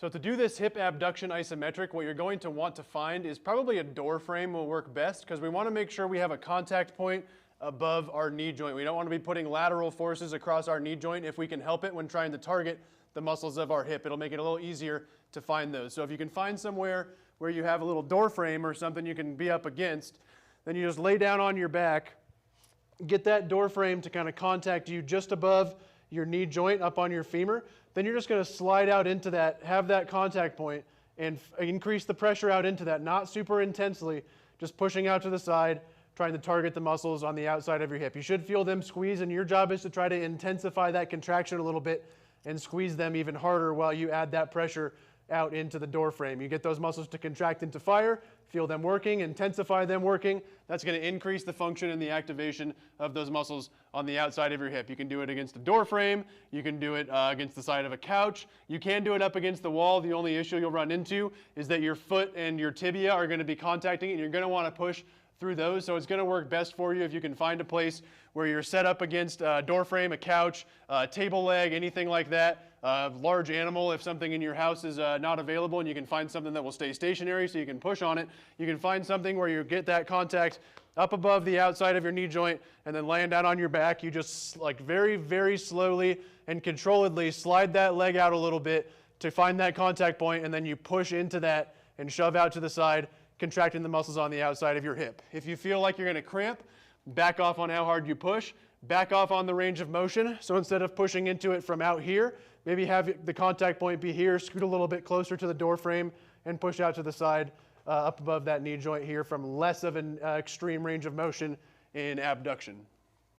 So to do this hip abduction isometric, what you're going to want to find is probably a door frame will work best, because we want to make sure we have a contact point above our knee joint. We don't want to be putting lateral forces across our knee joint if we can help it when trying to target the muscles of our hip. It'll make it a little easier to find those. So if you can find somewhere where you have a little door frame or something you can be up against, then you just lay down on your back, get that door frame to kind of contact you just above your knee joint up on your femur. Then you're just going to slide out into that, have that contact point, and increase the pressure out into that, not super intensely, just pushing out to the side, trying to target the muscles on the outside of your hip. You should feel them squeeze, and your job is to try to intensify that contraction a little bit and squeeze them even harder while you add that pressure out into the door frame. You get those muscles to contract into fire, feel them working, intensify them working. That's going to increase the function and the activation of those muscles on the outside of your hip. You can do it against a door frame. You can do it against the side of a couch. You can do it up against the wall. The only issue you'll run into is that your foot and your tibia are going to be contacting, and you're going to want to push through those. So it's going to work best for you if you can find a place where you're set up against a door frame, a couch, a table leg, anything like that. Large animal, if something in your house is not available and you can find something that will stay stationary so you can push on it. You can find something where you get that contact up above the outside of your knee joint, and then laying down on your back, you just like very, very slowly and controlledly slide that leg out a little bit to find that contact point, and then you push into that and shove out to the side, contracting the muscles on the outside of your hip. If you feel like you're going to cramp, back off on how hard you push, back off on the range of motion. So instead of pushing into it from out here, maybe have the contact point be here, scoot a little bit closer to the door frame, and push out to the side up above that knee joint here from less of an extreme range of motion in abduction.